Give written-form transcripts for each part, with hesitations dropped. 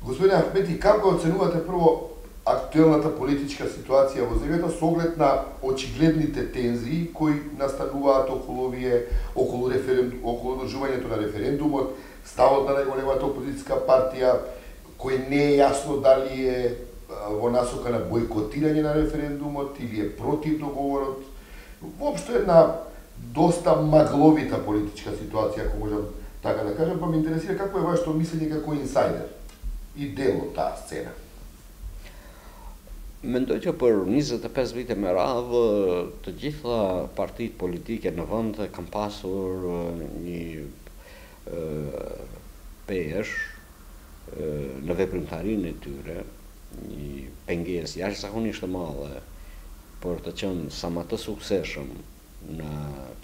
Господине Ахмети, како оценувате прво актуелната политичка ситуација во земјата со оглед на очигледните тензии кои настануваат околу одржувањето на референдумот, ставот на најголемата опозицијска партија, кој не е јасно дали е во насока на бојкотирање на референдумот или е против договорот. Воопшто една доста магловита политичка ситуација, ако можам така да кажам, па ме интересира какво е вашето мислење како инсайдер и дел од таа сцена. Mendoj që për 25 vite me radhë të gjitha partitë politike në vend kanë pasur një pesh në veprimtarinë e tyre, një pengesë jashtëzakonisht të madhe për të qenë sa më të suksesshëm në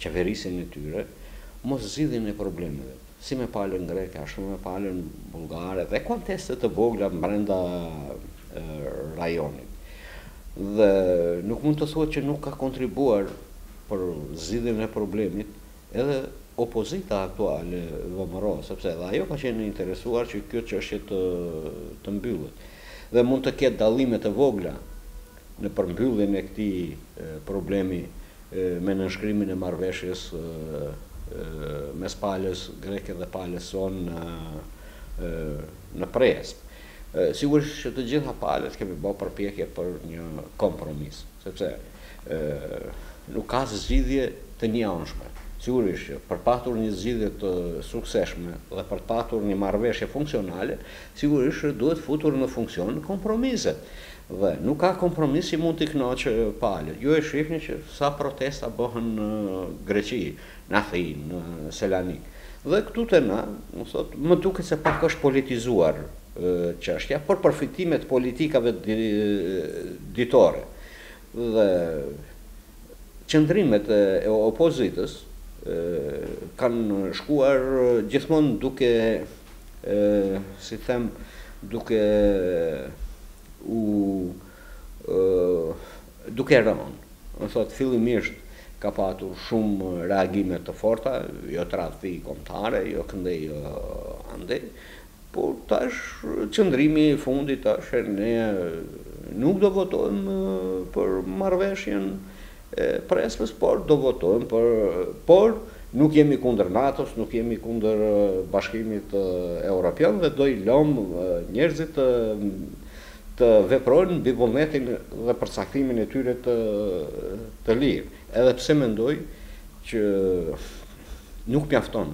qeverisjen e tyre, mos zgjidhjen e problemeve, si me palën greke, ashtu me palën bullgare dhe konteste të vogla brenda rajonit. Dhe nuk mund të thuhet që nuk ka kontribuar për zgjidhjen e problemit edhe opozita aktuale VMRO, sepse edhe ajo ka qenë interesuar që kjo çështje të mbyllet. Dhe mund të ketë dallime të vogla në përmbylljen e këtij problemi me nënshkrimin e marrëveshjes mes palës greke dhe palës sonë në Presp. Sigurisht që të gjitha palët kemi bërë përpjekje për një kompromis, sepse nuk ka zgjidhje të njëanshme. Sigurisht që për patur një zgjidhje të suksesshme dhe për patur një marrëveshje funksionale, sigurisht që duhet futur në funksion kompromiset. Dhe nuk ka kompromis që mund t'i kënaqë palët. Ju e shihni që sa protesta bëhen në Greqi, në Athinë, në Selanik. Dhe këtu te na, më duket se pak është politizuar çështja për përfitimet politikave ditore. Dhe qëndrimet e opozitës kanë shkuar gjithmonë duke, si them, duke rënë. Më thot fillimisht ka patur shumë reagime të forta, jo tradhti kombëtare, jo këndej andej, por tash qëndrimi i fundit tash ne nuk do votojmë për marrëveshjen e Prespës, por do votojmë por nuk jemi kundër NATO-s, nuk jemi kundër Bashkimit Evropian dhe do i lëmë njerëzit të veprojnë mbi vullnetin dhe përcaktimin e tyre të lirë. Edhe pse mendoj që nuk mjafton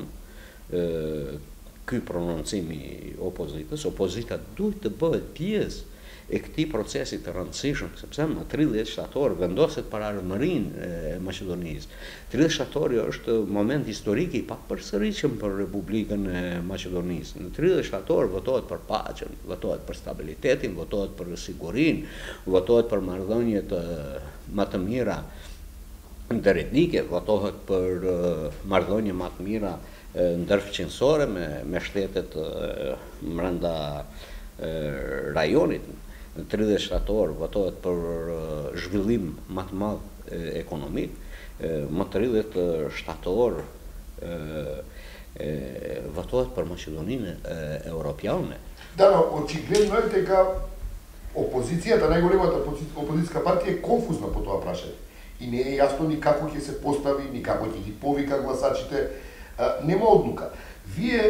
ky prononcim i opozitës, opozita duhet të bëhet pjesë e këtij procesi të rëndësishëm, sepse më 30 shtator vendoset pararmërinë e Maqedonisë. 30 shtatori është moment historik i papërsëritshëm për Republikën e Maqedonisë. Në 30 shtator votohet për paqen, votohet për stabilitetin, votohet për sigurinë, votohet për marrëdhëniet më të mira ndërretnike, votohet për marrëdhënie më të mira ndërfqinësore me shtetet brenda rajonit. Në 30 shtator votohet për zhvillim më të madh ekonomik, më 30 shtator votohet për Maqedoninë Evropiane. Да, очигледно е дека опозицијата, најголемата опозицијска партија е конфузна по тоа прашање. И не е јасно ни како ќе се постави, ни како ќе ги повика гласачите. Нема одлука. Вие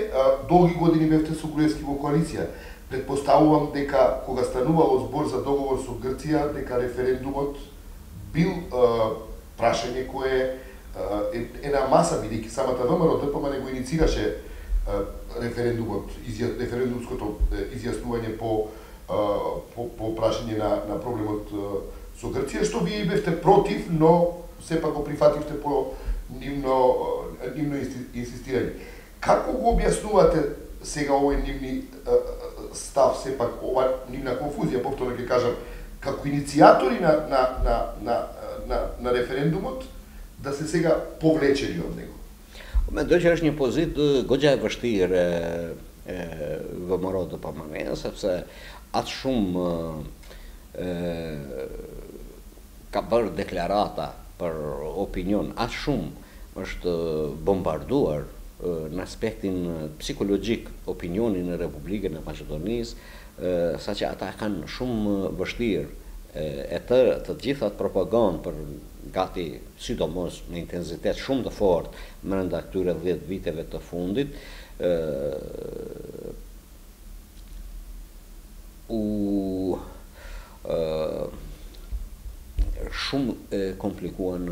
долги години бевте со Груевски во коалиција. Предпоставувам дека кога станувало збор за договор со Грција, дека референдумот бил прашање кое е на маса, бидејќи самата ВМРО ДПМ не го иницираше референдумското изјаснување по прашање на проблемот со Грција, што вие бевте против, но сепак го прифативте по нивно инсистирање. Како го објаснувате сега овој нивни став, сепак ова нивна конфузија, повторно ќе кажам, како иницијатори на референдумот, да се сега повлечени од него? Mendoj që është një pozitë goxha e vështirë VMRO DPM, sepse atë shumë ka bërë deklarata për opinion, atë shumë është bombarduar në aspektin psikologjik opinionin e Republikën e Maqedonisë, saqë ata kanë shumë vështirë e të gjithat propagandë për gati sidomos me intensitet shumë të fortë brenda këtyre 10 viteve të fundit, shumë komplikuan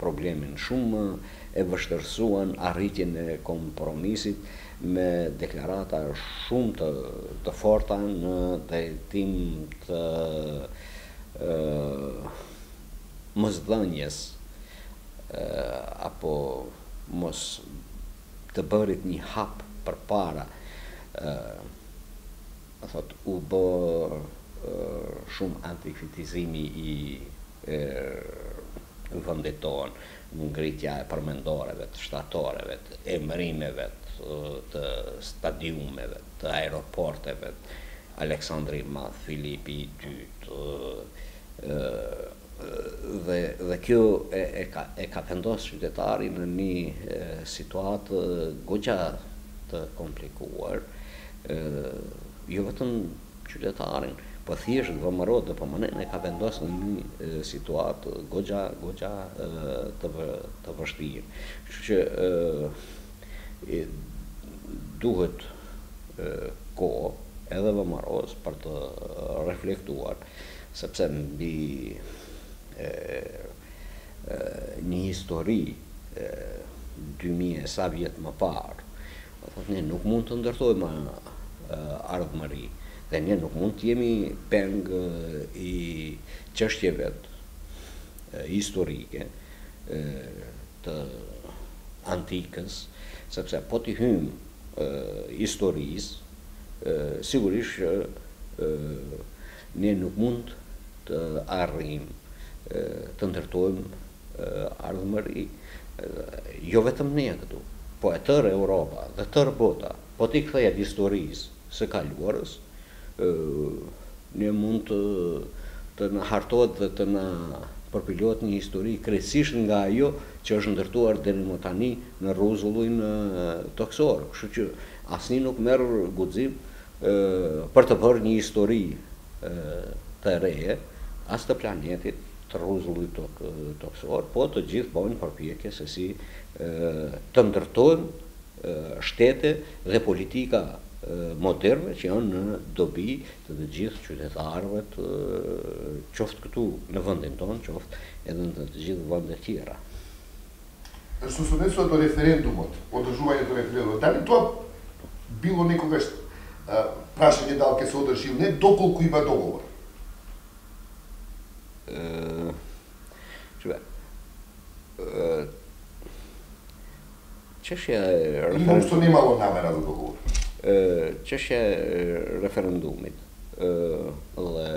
problemin, shumë e vështërsuan arritjen e kompromisit me deklarata shumë të forta në drejtim të mosdhënies apo mos të bërit një hap përpara. U bë shumë antikritizimi i vendit tonë, ngritja e përmendoreve, të shtatoreve, të emërimeve, të stadiumeve, të aeroporteve, Aleksandri i Madh, Filipi i Dytë, dhe kjo e ka vendosur qytetarin në një situatë goxha të komplikuar, jo vetëm qytetarin, po thjesht vëmërot dhe përmanen e ka vendosur në një situatë goxha të vështirë. Kështu që duhet kohë edhe vëmëros për të reflektuar, sepse mbi një histori 2000 sa vjet më parë, ne nuk mund të ndërtojmë ardhmëri, dhe ne nuk mund të jemi peng i çështjeve historike të antikës, sepse po t'i hymë historisë, sigurisht ne nuk mund të arrijmë të ndërtojmë ardhmëri, jo vetëm ne këtu, po e tërë Europa dhe tërë bota, po t'i kthehet historisë së kaluarës, ne mund të na hartohet dhe të na përpilohet një histori krejtësisht nga ajo që është ndërtuar deri më tani në rruzulluin toksor. Kështu që asnjë nuk merr guxim për të bërë një histori të re as të planetit, të rruzulluit toksor, po të gjithë bëjnë përpjekje se si të ndërtojnë shtete dhe politika moderne që janë në dobi të të gjithë qytetarëve, qoftë këtu në vendin tonë, qoftë edhe në të gjithë vendet tjera. Što se odnosi do referendumот, održuvanje do referenduma, da li to bilo nekogaš prašanje da li će se održi ili ne, dokoliko ima dogovor? Çështja Ili uopšte nemalo namera za dogovor? Çështja e referendumit dhe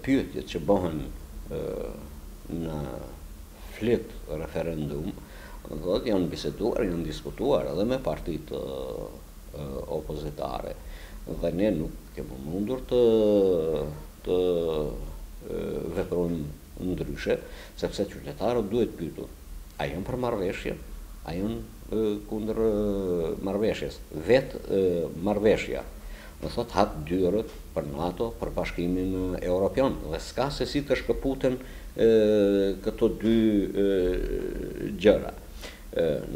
pyetjet që bëhen në flet referendum, do të janë biseduar, janë diskutuar edhe me partitë opozitare, dhe ne nuk kemi mundur të veprojmë ndryshe, sepse qytetarët duhet pyetur, a janë për marrëveshje, a janë kundër marrëveshjes. Vetë marrëveshja, do thotë hap dyrët për NATO, për Bashkimin Evropian, dhe s'ka se si të shkëputen këto dy gjëra.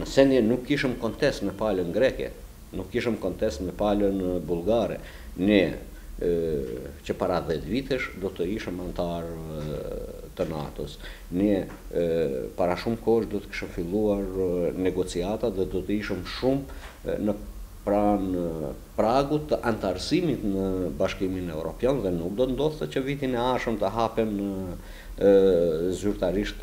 Nëse ne nuk kishim kontest në palën greke, nuk kishim kontest në palën bullgare, ne që para 10 vitesh do të ishim antar të NATO-s. Ne para shumë kohësh do të kishim filluar negociata dhe do të ishim shumë në pranë pragut të antarësimit në Bashkimin Evropian, dhe nuk do të ndodhte që vitin e ardhshëm të hapen zyrtarisht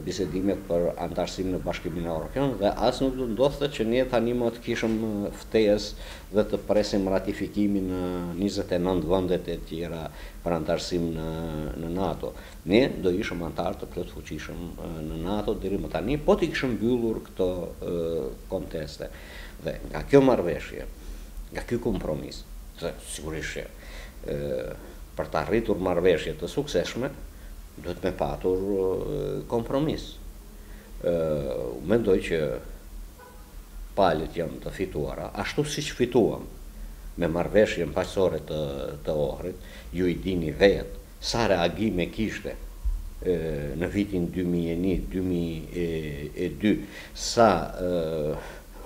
bisedimet për antarësim në Bashkimin Evropian, dhe as nuk do të ndodhte që ne tani më të kishim ftesë dhe të presim ratifikimin në 29 vendet e tjera për antarësim në NATO. Ne do ishim antar të plotfuqishëm në NATO deri më tani, po t'i kishim mbyllur këto konteste. Dhe nga kjo marrëveshje, nga ky kompromis, sigurisht për të arritur marrëveshje të suksesshme, duhet me patur kompromis. Mendoj që palët janë të fituara, ashtu si që fituam me marrëveshjen paqësore të Ohrit, ju i dini vetë sa reagime kishte në vitin 2001-2002, sa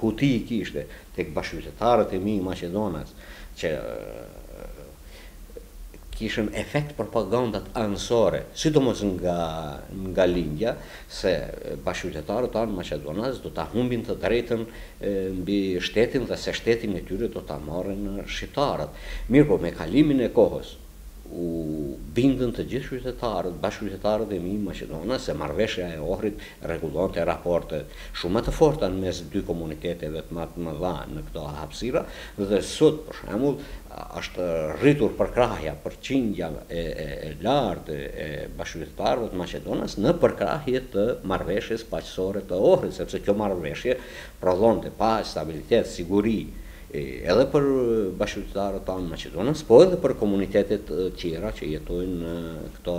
huti kishte tek bashkëqytetarët e mi Maqedonas, që kishën efekt propagandat anësore, sidomos nga lindja, se bashkëqytetarët tanë Maqedonas do ta humbin të drejtën mbi shtetin dhe se shtetin e tyre do ta marrin shqiptarët. Mirë po, me kalimin e kohës, u bindën të gjithë qytetarët, bashkëqytetarët e mi Maqedonas, se marrëveshja e Ohrit rregullonte raporte shumë të forta në mes dy komuniteteve të mëdha në këto hapësira, dhe sot për shembull është rritur përkrahja, përqindja e lartë e bashkëqytetarëve të Maqedonas në përkrahje të marrëveshjes paqësore të Ohrit, sepse kjo marrëveshje prodhonte paqë, stabilitet, siguri, edhe për bashkëqytetarët tanë Maqedonas, po edhe për komunitetet tjera që jetojnë në këto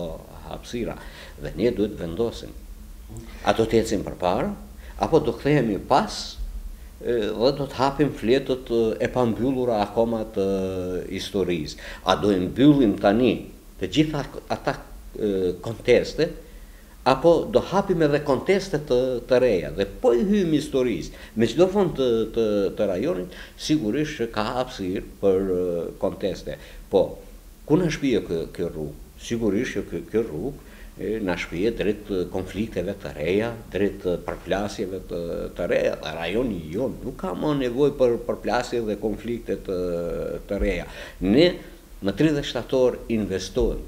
hapësira. Dhe ne duhet vendosim, a do të ecim përpara, apo do kthehemi pas dhe do të hapim fletët e pambyllura akoma të historisë. A do i mbyllim tani të gjitha ata konteste, apo do hapim edhe konteste të reja, dhe po i hyjmë historisë. Me çdo fond të rajonit, sigurisht që ka hapësirë për konteste. Po, ku na shpije kjo rrugë? Sigurisht që kjo rrugë na shpije drejt konflikteve të reja, drejt përplasjeve të reja. Rajoni jonë nuk ka më nevojë për përplasje dhe konflikte të reja. Ne në 30 shtator investojmë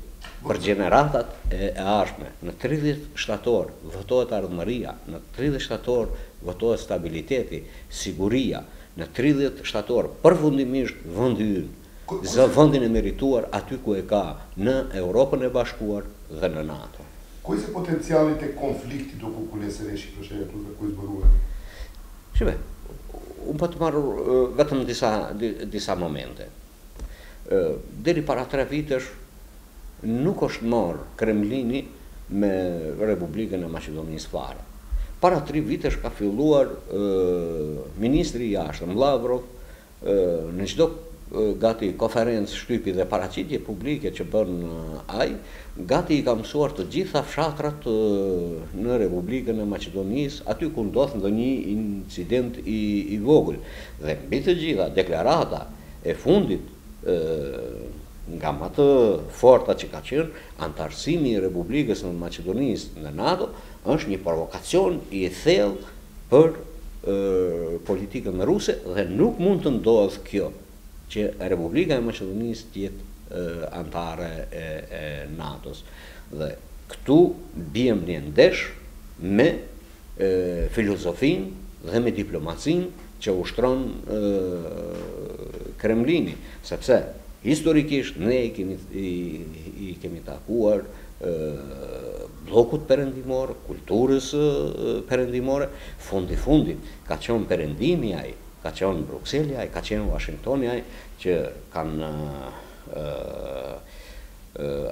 për gjeneratat e ardhshme. Në 30 shtator votohet ardhmëria, në 30 shtator votohet stabiliteti, siguria, në 30 shtator përfundimisht vendi ynë, vendin e merituar aty ku e ka në Europën e Bashkuar dhe në NATO. Koji se potencialit e konfliktit do kukulese reshi për shembull dhe ku zbëruar? Shive, unë po të marr vetëm disa momente. Deri para 3 vitesh nuk është marrë Kremlini me Republikën e Maqedonisë fare. Para 3 vitesh ka filluar ministri i jashtëm Lavrov në çdo gati konferencë shtypi dhe paraqitje publike që bën ai, gati i ka mësuar të gjitha fshatrat në Republikën e Maqedonisë, aty ku ndodh ndonjë incident i vogël. Dhe mbi të gjitha deklarata e fundit nga më të forta që ka qenë, antarësimi i Republikës në Maqedonisë në NATO është një provokacion i thellë për politikën ruse, dhe nuk mund të ndodhë kjo që Republika e Maqedonisë të jetë antare e NATO-s. Dhe këtu biem një ndesh me filozofinë dhe me diplomacinë që ushtron Kremlini, sepse historikisht ne i kemi takuar bllokut perëndimor, kulturës perëndimore, fundit ka qenë perëndimi ai, ka qenë Brukseli ai, ka qenë Washingtoni ai, që kanë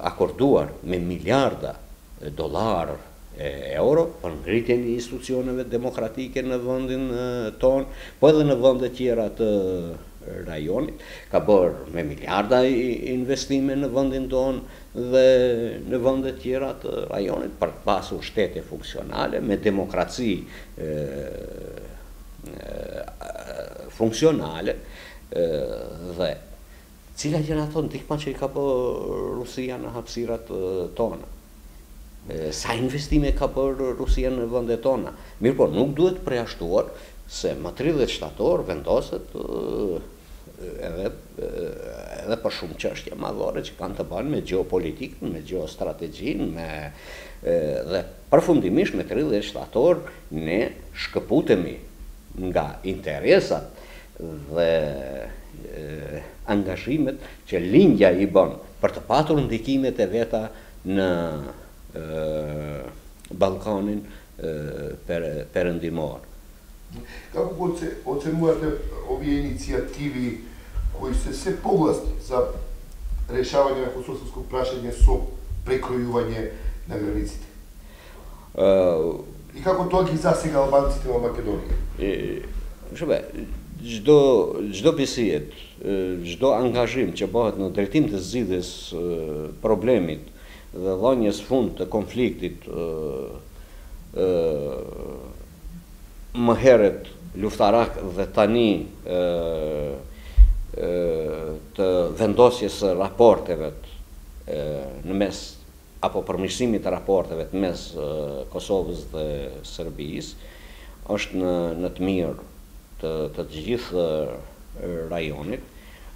akorduar me miliarda dollar e euro për ngritjen e institucioneve demokratike në vendin tonë, po edhe në vende tjera të rajonit, ka bërë me miliarda investime në vendin tonë dhe në vende tjera të rajonit për të pasur shtete funksionale me demokraci funksionale, dhe cila janë ato ndihma që i ka bërë Rusia në hapësirat tona. Sa investime ka bërë Rusia në vendet tona. Mirë po, nuk duhet përjashtuar se më 30 shtator vendoset edhe për shumë çështje madhore që kanë të bëjnë me gjeopolitikën, me gjeostrategjinë, dhe përfundimisht me 30 shtator ne shkëputemi nga interesat dhe angazhimet që lindja i bën për të patur ndikimet e veta në Ballkanin perëndimor. Kako ocenujete ovi inicijativi koji se povlasti za rješavanje kosovskog prašenja su prekrojuvanje na granicite? И како тоа ги засега албанците во Македонија? Çdo bisedë, çdo angazhim që bëhet në drejtim të zgjidhjes problemit dhe dhënies fund të konfliktit, më herët luftarak dhe tani të vendosjes së raporteve në mes apo përmirësimit të raporteve të mes Kosovës dhe Serbisë është në të mirë të gjithë rajonit.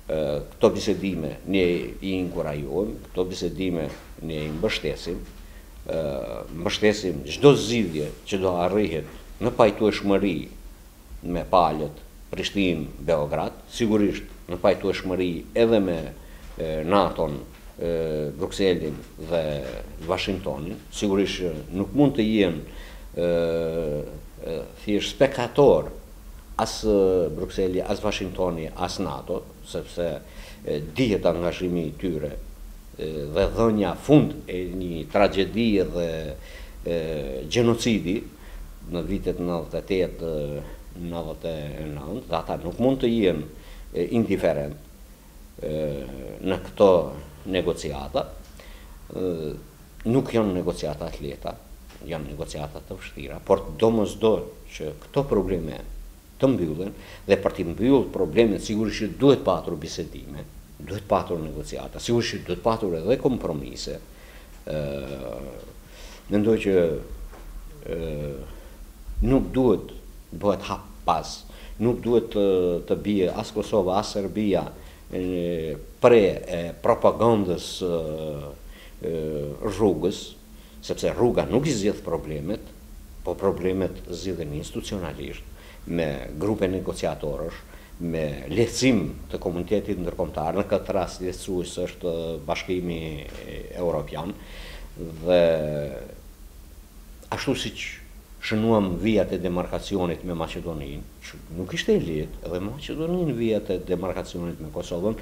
Këto bisedime ne i inkurajojmë, këto bisedime ne i mbështesim, mbështesim çdo zgjidhje që do arrihet në pajtueshmëri me palët Prishtinë-Beograd, sigurisht në pajtueshmëri edhe me NATO-n, Brukselin dhe Washingtonin, sigurisht nuk mund të jenë thjesht spektator as Brukseli, as Washingtoni, as NATO, sepse dihet angazhimi i tyre dhe dhënia fund e një tragjedie dhe gjenocidi në vitet 98-99, dhe ata nuk mund të jenë indiferent në këto negociata. Nuk janë negociata të lehta, janë negociata të vështira, por domosdoshmë që këto probleme të mbyllen, dhe për të mbyllur problemet sigurisht që duhet patur bisedime, duhet patur negociata, sigurisht që duhet patur edhe kompromise. Mendoj që nuk duhet bëhet hap pas, nuk duhet të bie as Kosova as Serbia pre propagandës rrugës, sepse rruga nuk i zgjidh problemet, po problemet zgjidhen institucionalisht, me grupe negociatorësh, me lehtësim të komunitetit ndërkombëtar, në këtë rast lehtësues është Bashkimi Evropian, dhe ashtu siç shënuam vijat e demarkacionit me Maqedoninë, nuk ishte e lehtë, edhe Maqedoninë vijat e demarkacionit me Kosovën,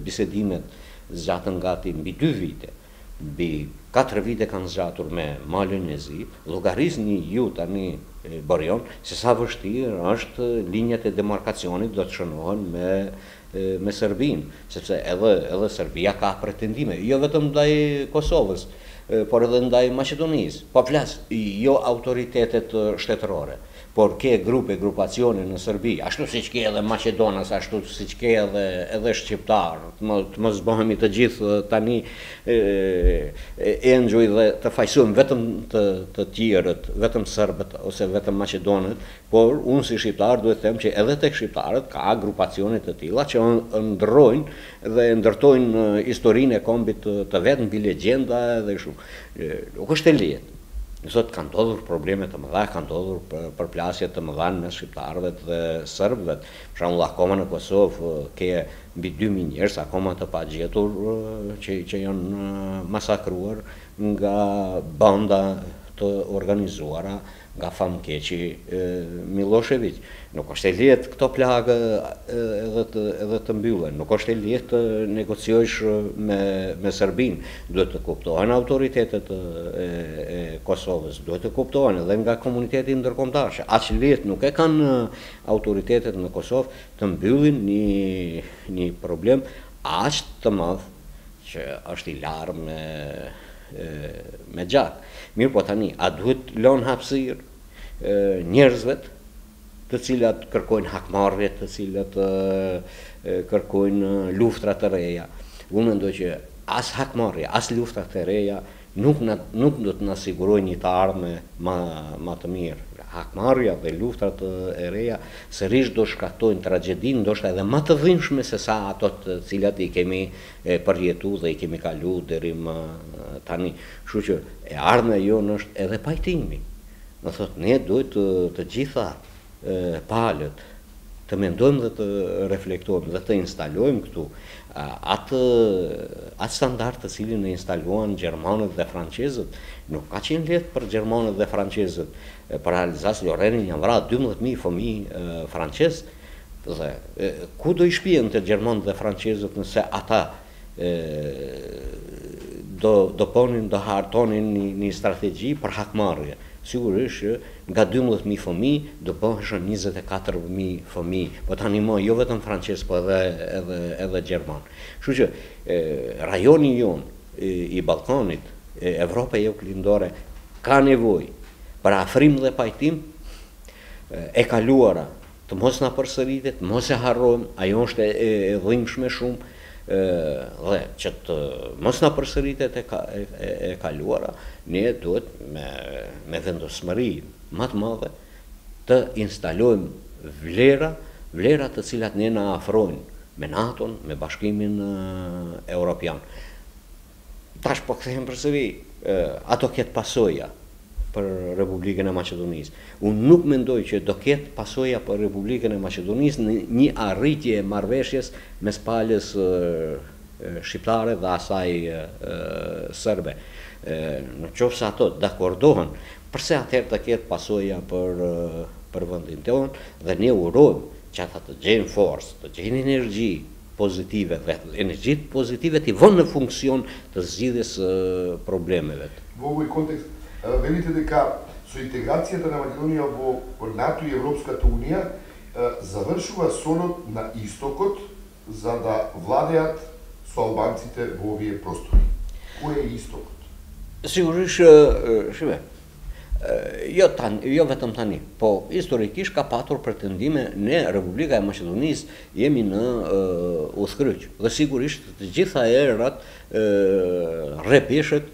bisedimet zgjatën gati mbi 2 vite. Mbi 4 vite kanë zgjatur me Malën e Zi, llogarisni ju tani Borion, se sa vështirë është linjat e demarkacionit do të shënohen me Serbinë, sepse edhe Serbia ka pretendime, jo vetëm ndaj Kosovës, por edhe ndaj Maqedonisë, po flas jo autoritetet shtetërore, por ke grupacione në Serbi, ashtu siç ke edhe Maqedonas, ashtu siç ke edhe shqiptar, të mos bëhemi të gjithë tani enxuj dhe të fajsojmë vetëm të tjerët, vetëm serbët ose vetëm maqedonët, por unë si shqiptar duhet të them që edhe tek shqiptarët ka grupacione të tilla që ndrojnë dhe ndërtojnë historinë e kombit të vet mbi legjenda dhe kështu. Nuk është e lehtë. Sot kanë ndodhur probleme të mëdha, kanë ndodhur përplasje të mëdha mes shqiptarëve dhe serbëve. Për shembull, akoma në Kosovë ke mbi 2000 njerëz akoma të pagjetur që janë masakruar nga banda të organizuara nga famkeqi Milošević. Nuk është e lehtë këto plagë edhe të mbyllen, nuk është e lehtë të negociojsh me Serbinë. Duhet të kuptohen autoritetet e Kosovës, duhet të kuptohen edhe nga komuniteti ndërkombëtar. Aq lehtë nuk e kanë autoritetet në Kosovë të mbyllin një problem aq të madh që është i larë me gjak. Mirë po tani, a duhet lënë hapësirë njerëzve të cilat kërkojnë hakmarrje, të cilat kërkojnë luftra të reja. Unë mendoj që as hakmarrja, as luftra të reja nuk do të na sigurojnë një të ardhme më të mirë. Hakmarrja dhe luftrat e reja sërish do shkaktojnë tragjedinë ndoshta edhe më të dhimbshme se sa ato të cilat i kemi përjetuar dhe i kemi kaluar deri më tani. Kështu që e ardhmja jonë është edhe pajtimi. Do thotë ne duhet të gjitha palët të mendojmë dhe të reflektojmë dhe të instalojmë këtu atë standard të cilin e instaluan gjermanët dhe francezët. Nuk ka qenë lehtë për gjermanët dhe francezët. Për Alzace-Lorraine janë vrarë 12.000 fëmijë francezë, dhe ku do i shpihen të gjermanët dhe francezët nëse ata do hartonin një strategji për hakmarrje. sigurisht që nga 12.000 fëmijë do bëheshin 24.000 fëmijë, po tani më jo vetëm francez, po edhe gjerman. Kështu që rajoni jonë i Ballkanit, Evropa Juglindore ka nevojë për afrim dhe pajtim, e kaluara të mos na përsëritet, mos e harrojmë, ajo është e dhimbshme shumë, dhe që të mos na përsëritet e kaluara, ne duhet me vendosmëri më të madhe të instalojmë vlera të cilat ne na afrojnë me NATO-n, me Bashkimin Evropian. Tash po kthehem përsëri, ato ketë pasoja për Republikën e Maqedonisë. Unë nuk mendoj që do ketë pasoja për Republikën e Maqedonisë në një arritje e marrëveshjes mes palës shqiptare dhe asaj serbe. Në qoftë se ato dakordohen, përse atëherë të ketë pasoja për vendin tonë, dhe ne urojmë që ata të gjejnë forcë, të gjejnë energji pozitive, dhe energjitë pozitive t'i vënë në funksion të zgjidhjes problemeve. Во овој контекст, велите дека со интеграцијата на Македонија во НАТО и Европската Унија завршува сонот на истокот за да владеат со албанците во овие простори. Кој е истокот? Sigurisht, shive, jo vetëm tani, po historikisht ka patur pretendime, ne Republika e Maqedonisë jemi në udhkryq, dhe sigurisht të gjitha erat rrepeshët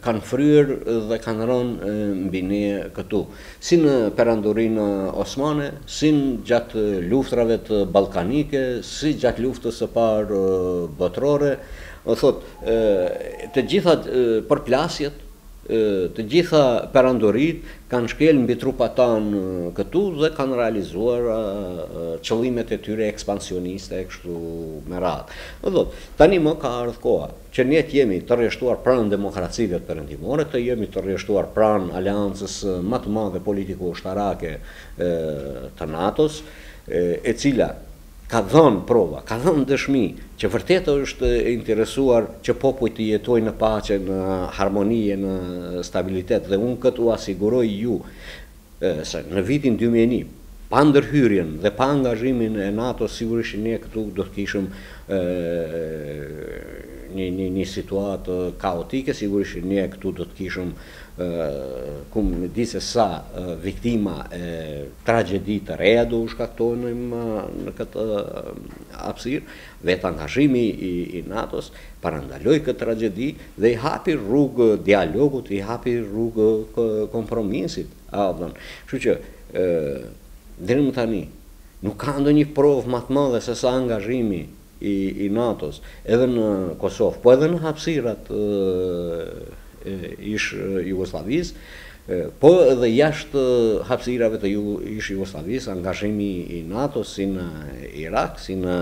kanë fryer dhe kanë rënë mbi ne këtu, si në perandorinë osmane, si gjatë luftrave të ballkanike, si gjatë luftës së parë botërore, të gjitha përplasjet, të gjitha perandorit kanë shkel mbi trupat tanë këtu dhe kanë realizuar qëllimet e tyre ekspansioniste e kështu me radhë. Tani më ka ardhur koha që ne të jemi të rreshtuar pranë demokracive të perëndimore, të jemi të rreshtuar pranë aleancës më të madhe politiko-ushtarake të NATO-s, e cila ka dhënë prova, ka dhënë dëshmi që vërtet është interesuar që popujt të jetojnë në paqe, në harmoni, në stabilitet, dhe unë këtë u asiguroj ju se në vitin 2001, pa ndërhyrjen dhe pa angazhimin e NATO, sigurisht ne këtu do të kishim një situatë kaotike, sigurisht ne këtu do të kishim me di se sa viktima e tragjedi të reja do u shkaktonim në këtë hapësirë, vetë angazhimi i NATO-s parandaloi këtë tragjedi dhe i hapi rrugë dialogut, i hapi rrugë kompromisit. Kështu që deri më tani nuk ka ndonjë provë më të madhe se sa angazhimi i NATO-s edhe në Kosovë, po edhe në hapësirat ish Jugosllavisë, po edhe jashtë hapësirave të ish Jugosllavisë, angazhimi i NATO-s si në Irak, si në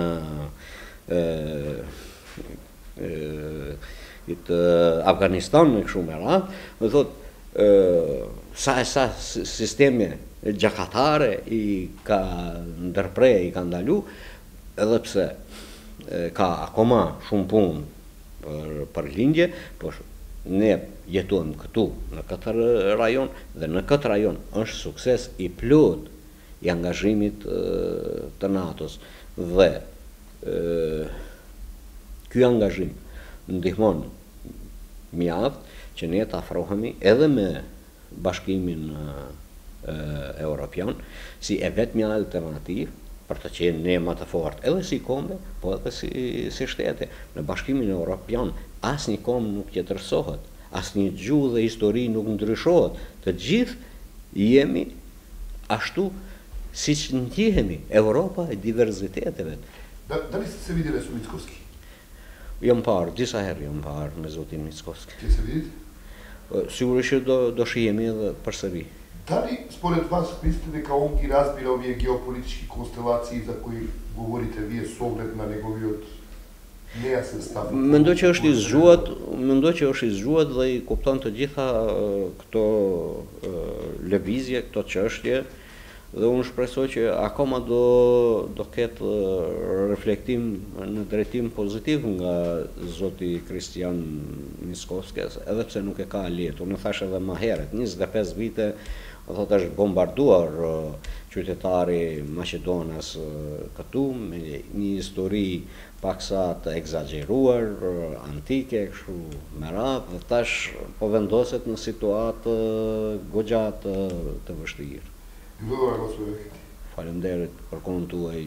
Afganistan në kështu me radhë, do thotë sa sisteme gjakatare i ka ndërpre, i ka ndalu, edhe pse ka akoma shumë punë për lindje, po ne jetojmë këtu në këtë rajon, dhe në këtë rajon është sukses i plot i angazhimit të NATO-s, dhe ky angazhim ndihmon mjaft që ne të afrohemi edhe me Bashkimin Evropian si e vetmja alternativë për të qenë ne më të fortë, edhe si kombe, po edhe si shtete. Në Bashkimin Evropian asnjë kombë nuk qetërsohet, asnjë gjuhë dhe histori nuk ndryshohet. Të gjithë jemi ashtu siç ndjehemi, Europa e diversiteteve. Da li ste se vidjeli su Mickovski? Jam parë, disa herë jam parë me zotin Mickovski. Ќе se vidite? Sigurisht që do shihemi edhe përsëri. Da li, според вас, мислите дека он ги разбира овие геополитички констелации за кои говорите вие с оглед на неговиот нејасен став? Mendoj që është i zgjuar dhe i kupton të gjitha këto lëvizje, këto çështje, Dhe unë shpresoj që akoma do ketë reflektim në drejtim pozitiv nga zoti Kristian Miskovskes, edhe pse nuk e ka lehtë. Unë thash edhe më herët, 25 vite thotë është bombarduar qytetari Maqedonas këtu me një histori paksa të egzageruar, antike, kështu me radhë, dhe tash po vendoset në situatë goxha të vështirë. Dobro, gospodine. Faleminderit për kohën tuaj.